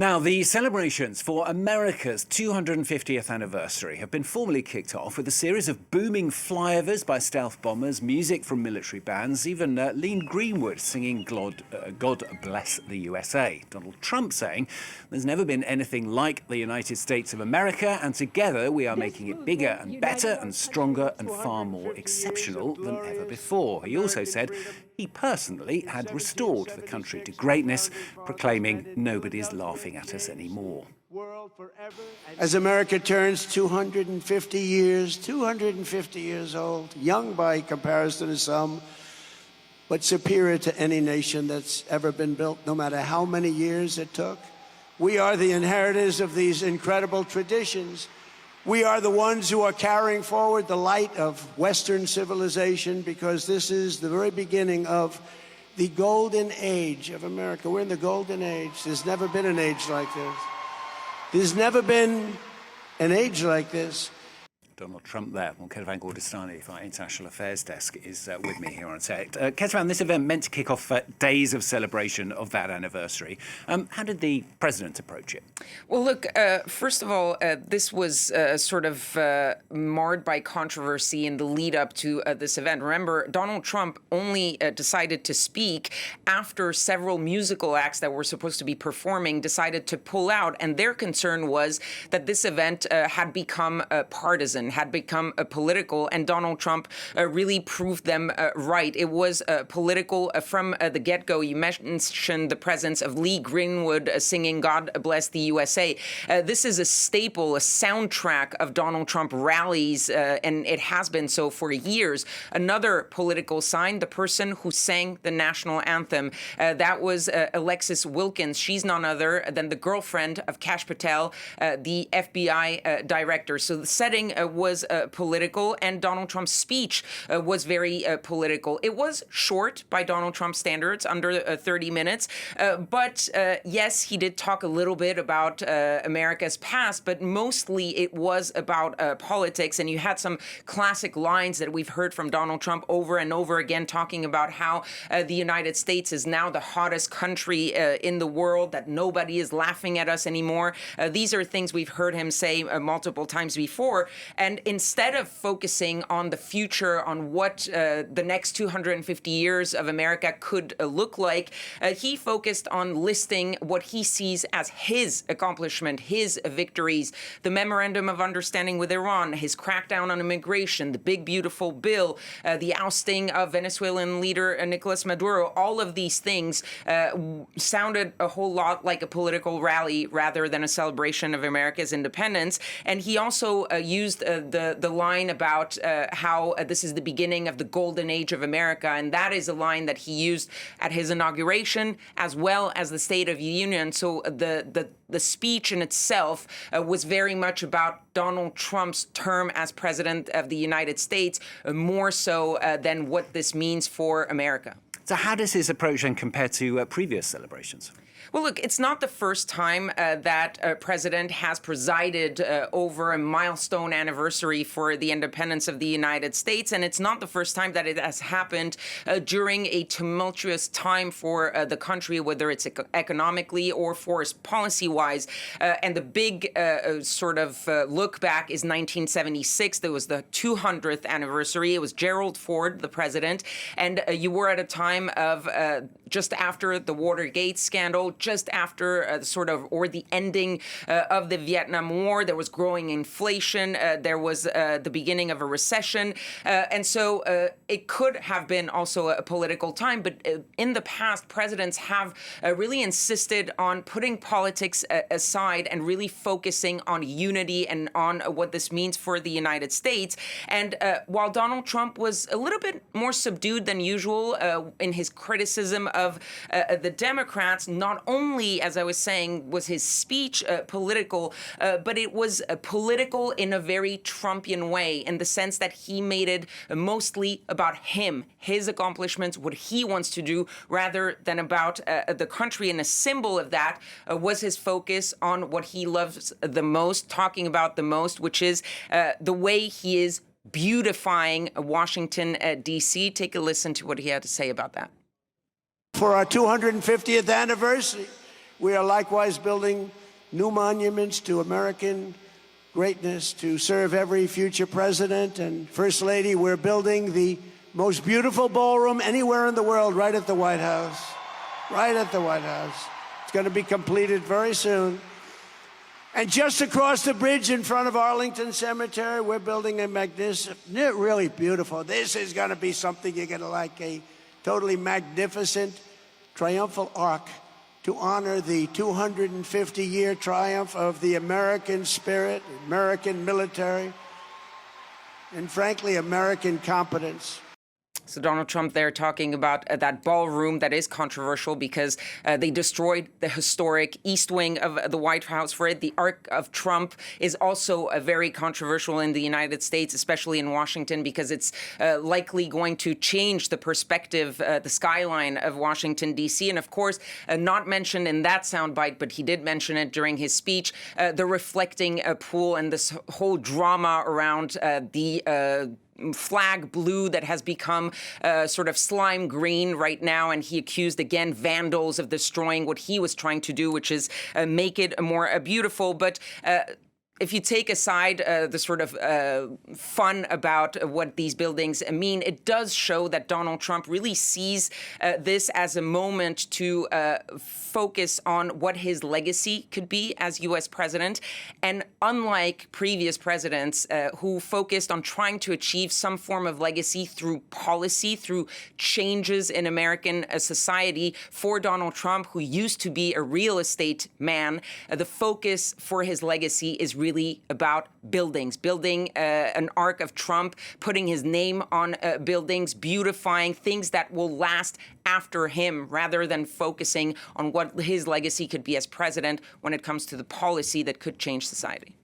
Now, the celebrations for America's 250th anniversary have been formally kicked off with a series of booming flyovers by stealth bombers, music from military bands, even Lean Greenwood singing God Bless the USA. Donald Trump saying there's never been anything like the United States of America, and together we are making it bigger and better and stronger and far more exceptional than ever before. He also said he personally had restored the country to greatness, proclaiming nobody's laughing at us anymore. As America turns 250 years old, young by comparison to some, but superior to any nation that's ever been built, no matter how many years it took. We are the inheritors of these incredible traditions. We are the ones who are carrying forward the light of Western civilization, because this is the very beginning of the golden age of America. We're in the golden age. There's never been an age like this. There's never been an age like this. Donald Trump there. Well, Kethevane Gorjestani, our International Affairs Desk, is with me here on set. Kethevane, this event meant to kick off days of celebration of that anniversary. How did the president approach it? Well, look, first of all, this was sort of marred by controversy in the lead up to this event. Remember, Donald Trump only decided to speak after several musical acts that were supposed to be performing decided to pull out. And their concern was that this event had become partisan, had become political, and Donald Trump really proved them right. It was political from the get-go. You mentioned the presence of Lee Greenwood singing God Bless the USA. This is a staple, a soundtrack of Donald Trump rallies, and it has been so for years. Another political sign, the person who sang the national anthem. That was Alexis Wilkins. She's none other than the girlfriend of Kash Patel, the FBI director. So the setting was political, and Donald Trump's speech was very political. It was short by Donald Trump standards, under 30 minutes. But yes, he did talk a little bit about America's past, but mostly it was about politics. And you had some classic lines that we've heard from Donald Trump over and over again, talking about how the United States is now the hottest country in the world, that nobody is laughing at us anymore. These are things we've heard him say multiple times before. And instead of focusing on the future, on what the next 250 years of America could look like, he focused on listing what he sees as his accomplishment, his victories, the Memorandum of Understanding with Iran, his crackdown on immigration, the big, beautiful bill, the ousting of Venezuelan leader Nicolas Maduro. All of these things sounded a whole lot like a political rally rather than a celebration of America's independence. And he also used the line about how this is the beginning of the golden age of America. And that is a line that he used at his inauguration as well as the State of the Union. So the speech in itself was very much about Donald Trump's term as president of the United States, more so than what this means for America. So how does his approach then compare to previous celebrations? Well, look, it's not the first time that a president has presided over a milestone anniversary for the independence of the United States, and it's not the first time that it has happened during a tumultuous time for the country, whether it's economically or foreign policy-wise. And the big sort of look back is 1976. There was the 200th anniversary. It was Gerald Ford, the president, and you were at a time of just after the Watergate scandal, just after the ending of the Vietnam War. There was growing inflation. There was the beginning of a recession. And so it could have been also a political time. But in the past, presidents have really insisted on putting politics aside and really focusing on unity and on what this means for the United States. And while Donald Trump was a little bit more subdued than usual in his criticism of the Democrats, not only, as I was saying, was his speech political, but it was political in a very Trumpian way, in the sense that he made it mostly about him, his accomplishments, what he wants to do, rather than about the country. And a symbol of that was his focus on what he loves the most, talking about the most, which is the way he is beautifying Washington, D.C. Take a listen to what he had to say about that. For our 250th anniversary, We are likewise building new monuments to American greatness to serve every future president and First Lady. We're building the most beautiful ballroom anywhere in the world right at the White House. Right at the White House. It's going to be completed very soon. And just across the bridge in front of Arlington Cemetery, we're building a magnificent, really beautiful. This is going to be something you're going to like, a totally magnificent triumphal arch to honor the 250-year triumph of the American spirit, American military, and frankly, American competence. So Donald Trump there talking about that ballroom that is controversial because they destroyed the historic East Wing of the White House for it. The Arc of Trump is also very controversial in the United States, especially in Washington, because it's likely going to change the perspective, the skyline of Washington, D.C. And of course, not mentioned in that soundbite, but he did mention it during his speech, the reflecting pool and this whole drama around the flag blue that has become sort of slime green right now. And he accused, again, vandals of destroying what he was trying to do, which is make it more beautiful. But if you take aside the sort of fun about what these buildings mean, it does show that Donald Trump really sees this as a moment to focus on what his legacy could be as U.S. president. And unlike previous presidents who focused on trying to achieve some form of legacy through policy, through changes in American society, for Donald Trump, who used to be a real estate man, the focus for his legacy is really about buildings, building an arc of Trump, putting his name on buildings, beautifying things that will last after him, rather than focusing on what his legacy could be as president when it comes to the policy that could change society.